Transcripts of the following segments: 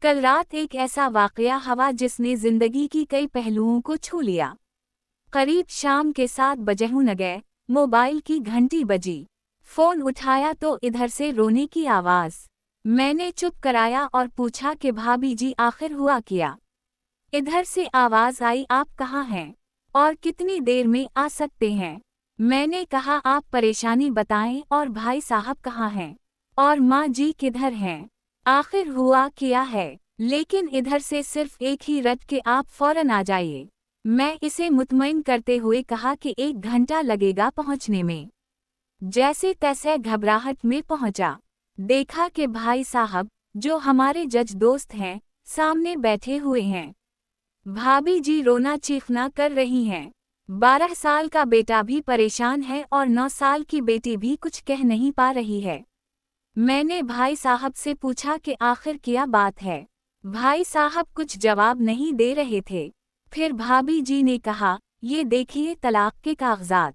कल रात एक ऐसा वाकया हुआ जिसने जिंदगी की कई पहलुओं को छू लिया। करीब शाम के 7 बजे न गए, मोबाइल की घंटी बजी। फोन उठाया तो इधर से रोने की आवाज़। मैंने चुप कराया और पूछा कि भाभी जी आखिर हुआ क्या। इधर से आवाज़ आई, आप कहाँ हैं और कितनी देर में आ सकते हैं। मैंने कहा आप परेशानी बताएं और भाई साहब कहाँ हैं और माँ जी किधर हैं, आखिर हुआ क्या है। लेकिन इधर से सिर्फ एक ही रट के आप फौरन आ जाइए। मैं इसे मुतमईन करते हुए कहा कि 1 घंटा लगेगा पहुंचने में। जैसे तैसे घबराहट में पहुंचा, देखा कि भाई साहब जो हमारे जज दोस्त हैं सामने बैठे हुए हैं। भाभी जी रोना चीखना कर रही हैं। 12 साल का बेटा भी परेशान है और 9 साल की बेटी भी कुछ कह नहीं पा रही है। मैंने भाई साहब से पूछा कि आखिर क्या बात है। भाई साहब कुछ जवाब नहीं दे रहे थे। फिर भाभी जी ने कहा, ये देखिए तलाक के कागजात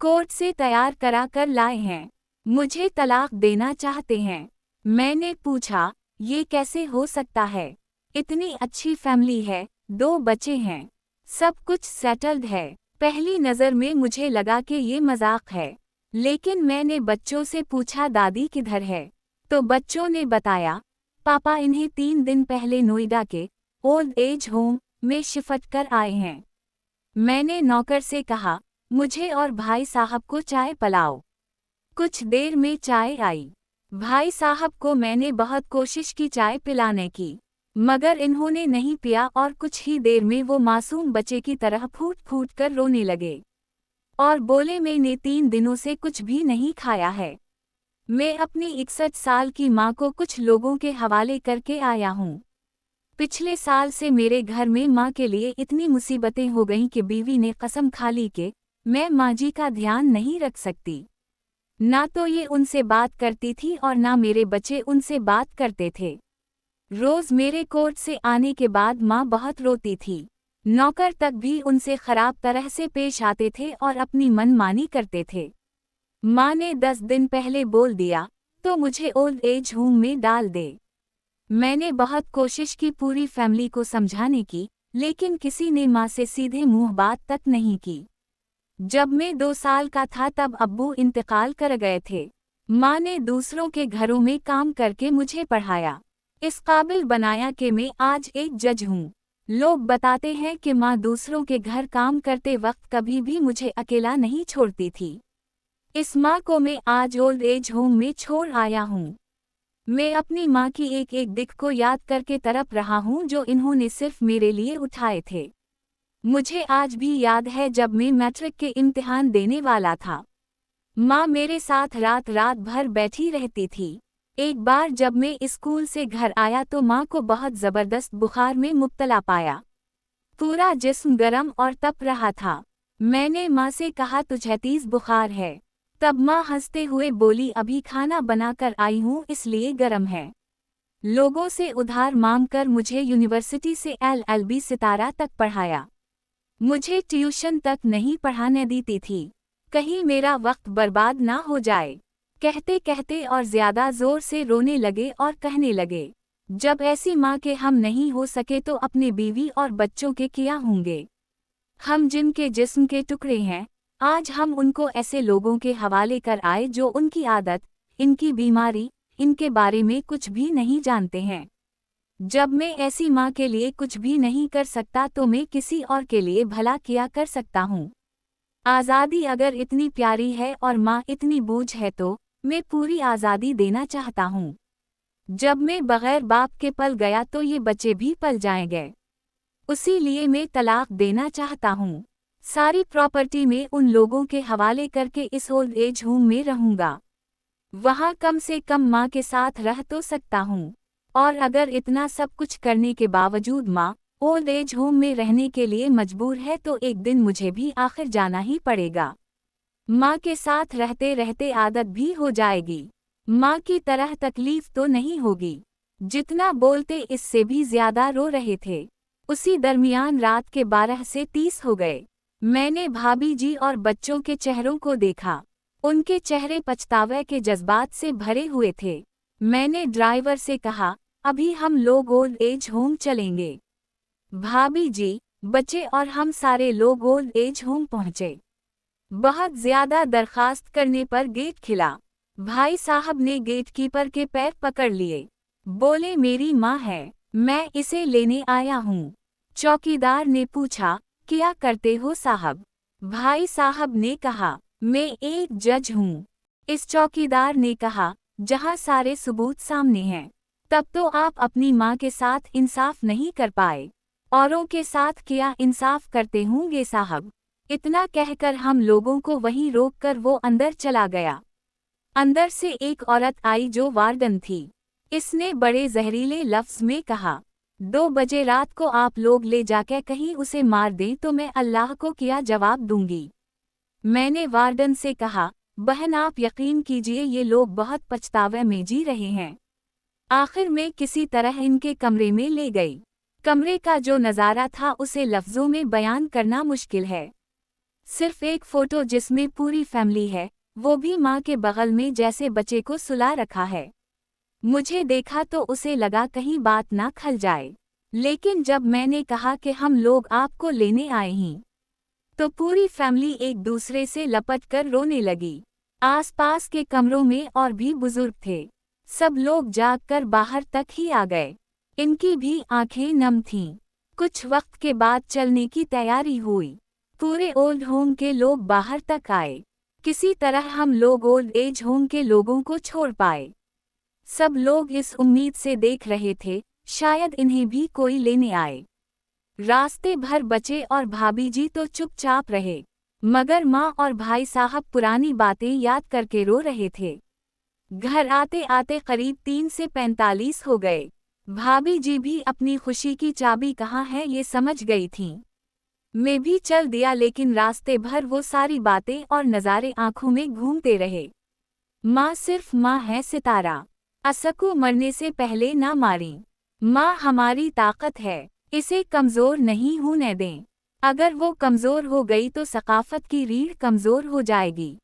कोर्ट से तैयार करा कर लाए हैं, मुझे तलाक देना चाहते हैं। मैंने पूछा, ये कैसे हो सकता है, इतनी अच्छी फैमिली है, 2 बच्चे हैं, सब कुछ सेटल्ड है। पहली नज़र में मुझे लगा कि ये मजाक है, लेकिन मैंने बच्चों से पूछा दादी किधर है, तो बच्चों ने बताया पापा इन्हें 3 दिन पहले नोएडा के ओल्ड एज होम में शिफ्ट कर आए हैं। मैंने नौकर से कहा, मुझे और भाई साहब को चाय पिलाओ। कुछ देर में चाय आई। भाई साहब को मैंने बहुत कोशिश की चाय पिलाने की, मगर इन्होंने नहीं पिया और कुछ ही देर में वो मासूम बच्चे की तरह फूट फूट कर रोने लगे और बोले मैंने 3 दिनों से कुछ भी नहीं खाया है। मैं अपनी 61 साल की माँ को कुछ लोगों के हवाले करके आया हूँ। पिछले साल से मेरे घर में माँ के लिए इतनी मुसीबतें हो गईं कि बीवी ने कसम खा ली कि मैं माँ जी का ध्यान नहीं रख सकती। ना तो ये उनसे बात करती थी और ना मेरे बच्चे उनसे बात करते थे। रोज मेरे कोर्ट से आने के बाद माँ बहुत रोती थी। नौकर तक भी उनसे खराब तरह से पेश आते थे और अपनी मनमानी करते थे। माँ ने 10 दिन पहले बोल दिया तो मुझे ओल्ड एज होम में डाल दे। मैंने बहुत कोशिश की पूरी फैमिली को समझाने की, लेकिन किसी ने माँ से सीधे मुंह बात तक नहीं की। जब मैं 2 साल का था तब अब्बू इंतकाल कर गए थे। माँ ने दूसरों के घरों में काम करके मुझे पढ़ाया, इस काबिल बनाया कि मैं आज एक जज हूँ। लोग बताते हैं कि माँ दूसरों के घर काम करते वक्त कभी भी मुझे अकेला नहीं छोड़ती थी। इस माँ को मैं आज ओल्ड एज होम में छोड़ आया हूँ। मैं अपनी माँ की एक एक दिक को याद करके तड़प रहा हूँ जो इन्होंने सिर्फ मेरे लिए उठाए थे। मुझे आज भी याद है जब मैं मैट्रिक के इम्तिहान देने वाला था। माँ मेरे साथ रात रात भर बैठी रहती थी। एक बार जब मैं स्कूल से घर आया तो माँ को बहुत ज़बरदस्त बुखार में मुब्तला पाया। पूरा जिस्म गर्म और तप रहा था। मैंने माँ से कहा तुझे तेज बुखार है। तब माँ हंसते हुए बोली अभी खाना बनाकर आई हूँ इसलिए गर्म है। लोगों से उधार मांगकर मुझे यूनिवर्सिटी से LLB सितारा तक पढ़ाया। मुझे ट्यूशन तक नहीं पढ़ाने देती थी, कहीं मेरा वक्त बर्बाद ना हो जाए। कहते कहते और ज्यादा जोर से रोने लगे और कहने लगे, जब ऐसी माँ के हम नहीं हो सके तो अपने बीवी और बच्चों के क्या होंगे। हम जिनके जिस्म के टुकड़े हैं, आज हम उनको ऐसे लोगों के हवाले कर आए जो उनकी आदत, इनकी बीमारी, इनके बारे में कुछ भी नहीं जानते हैं। जब मैं ऐसी माँ के लिए कुछ भी नहीं कर सकता तो मैं किसी और के लिए भला क्या कर सकता हूँ। आज़ादी अगर इतनी प्यारी है और माँ इतनी बूझ है तो मैं पूरी आज़ादी देना चाहता हूँ। जब मैं बगैर बाप के पल गया तो ये बच्चे भी पल जाएंगे। उसी लिए मैं तलाक देना चाहता हूँ। सारी प्रॉपर्टी में उन लोगों के हवाले करके इस ओल्ड एज होम में रहूँगा। वहाँ कम से कम माँ के साथ रह तो सकता हूँ। और अगर इतना सब कुछ करने के बावजूद माँ ओल्ड एज होम में रहने के लिए मजबूर है तो एक दिन मुझे भी आखिर जाना ही पड़ेगा। माँ के साथ रहते रहते आदत भी हो जाएगी। माँ की तरह तकलीफ तो नहीं होगी। जितना बोलते इससे भी ज्यादा रो रहे थे। उसी दरमियान रात के 12 से 30 हो गए। मैंने भाभी जी और बच्चों के चेहरों को देखा। उनके चेहरे पछतावे के जज्बात से भरे हुए थे। मैंने ड्राइवर से कहा, अभी हम लोग ओल्ड एज होम चलेंगे। भाभी जी, बच्चे और हम सारे लोग ओल्ड एज होम पहुंचे। बहुत ज्यादा दरखास्त करने पर गेट खिला। भाई साहब ने गेटकीपर के पैर पकड़ लिए। बोले मेरी माँ है, मैं इसे लेने आया हूँ। चौकीदार ने पूछा, क्या करते हो साहब? भाई साहब ने कहा, मैं एक जज हूँ। इस चौकीदार ने कहा, जहाँ सारे सबूत सामने हैं, तब तो आप अपनी माँ के साथ इंसाफ नहीं कर पाए, औरों के साथ क्या इंसाफ करते होंगे साहब? इतना कहकर हम लोगों को वहीं रोककर वो अंदर चला गया। अंदर से एक औरत आई जो वार्डन थी। इसने बड़े जहरीले लफ्ज में कहा, 2 बजे रात को आप लोग ले जाकर कहीं उसे मार दें तो मैं अल्लाह को क्या जवाब दूंगी। मैंने वार्डन से कहा, बहन आप यकीन कीजिए ये लोग बहुत पछतावे में जी रहे हैं। आखिर में किसी तरह इनके कमरे में ले गई। कमरे का जो नज़ारा था उसे लफ्जों में बयान करना मुश्किल है। सिर्फ एक फोटो जिसमें पूरी फैमिली है, वो भी माँ के बगल में जैसे बच्चे को सुला रखा है। मुझे देखा तो उसे लगा कहीं बात ना खल जाए, लेकिन जब मैंने कहा कि हम लोग आपको लेने आए हैं, तो पूरी फैमिली एक दूसरे से लपट कर रोने लगी। आसपास के कमरों में और भी बुजुर्ग थे। सब लोग जागकर बाहर तक ही आ गए। इनकी भी आंखें नम थीं। कुछ वक्त के बाद चलने की तैयारी हुई। पूरे ओल्ड होम के लोग बाहर तक आए। किसी तरह हम लोग ओल्ड एज होम के लोगों को छोड़ पाए। सब लोग इस उम्मीद से देख रहे थे, शायद इन्हें भी कोई लेने आए। रास्ते भर बच्चे और भाभी जी तो चुपचाप रहे, मगर माँ और भाई साहब पुरानी बातें याद करके रो रहे थे। घर आते आते करीब 3 से 45 हो गए। भाभी जी भी अपनी खुशी की चाबी कहाँ है ये समझ गई थीं। मैं भी चल दिया, लेकिन रास्ते भर वो सारी बातें और नज़ारे आंखों में घूमते रहे। माँ सिर्फ माँ है सितारा, असकू मरने से पहले ना मारी। माँ हमारी ताकत है, इसे कमज़ोर नहीं होने दें। अगर वो कमज़ोर हो गई तो सकाफ़त की रीढ़ कमज़ोर हो जाएगी।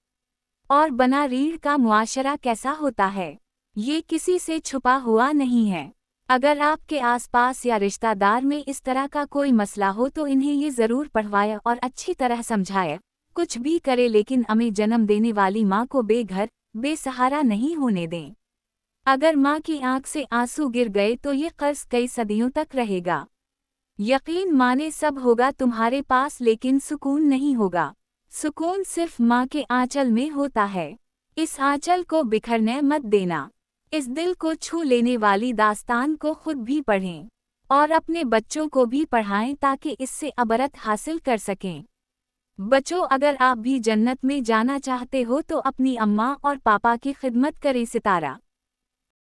और बना रीढ़ का मुआशरा कैसा होता है, ये किसी से छुपा हुआ नहीं है। अगर आपके आसपास या रिश्तेदार में इस तरह का कोई मसला हो तो इन्हें ये ज़रूर पढ़वाए और अच्छी तरह समझाए। कुछ भी करे लेकिन हमें जन्म देने वाली माँ को बेघर बेसहारा नहीं होने दें। अगर माँ की आंख से आंसू गिर गए तो ये कर्ज कई सदियों तक रहेगा। यकीन माने सब होगा तुम्हारे पास, लेकिन सुकून नहीं होगा। सुकून सिर्फ माँ के आंचल में होता है। इस आंचल को बिखरने मत देना। इस दिल को छू लेने वाली दास्तान को खुद भी पढ़ें और अपने बच्चों को भी पढ़ाएं ताकि इससे अबरत हासिल कर सकें। बच्चों, अगर आप भी जन्नत में जाना चाहते हो तो अपनी अम्मा और पापा की खिदमत करें सितारा।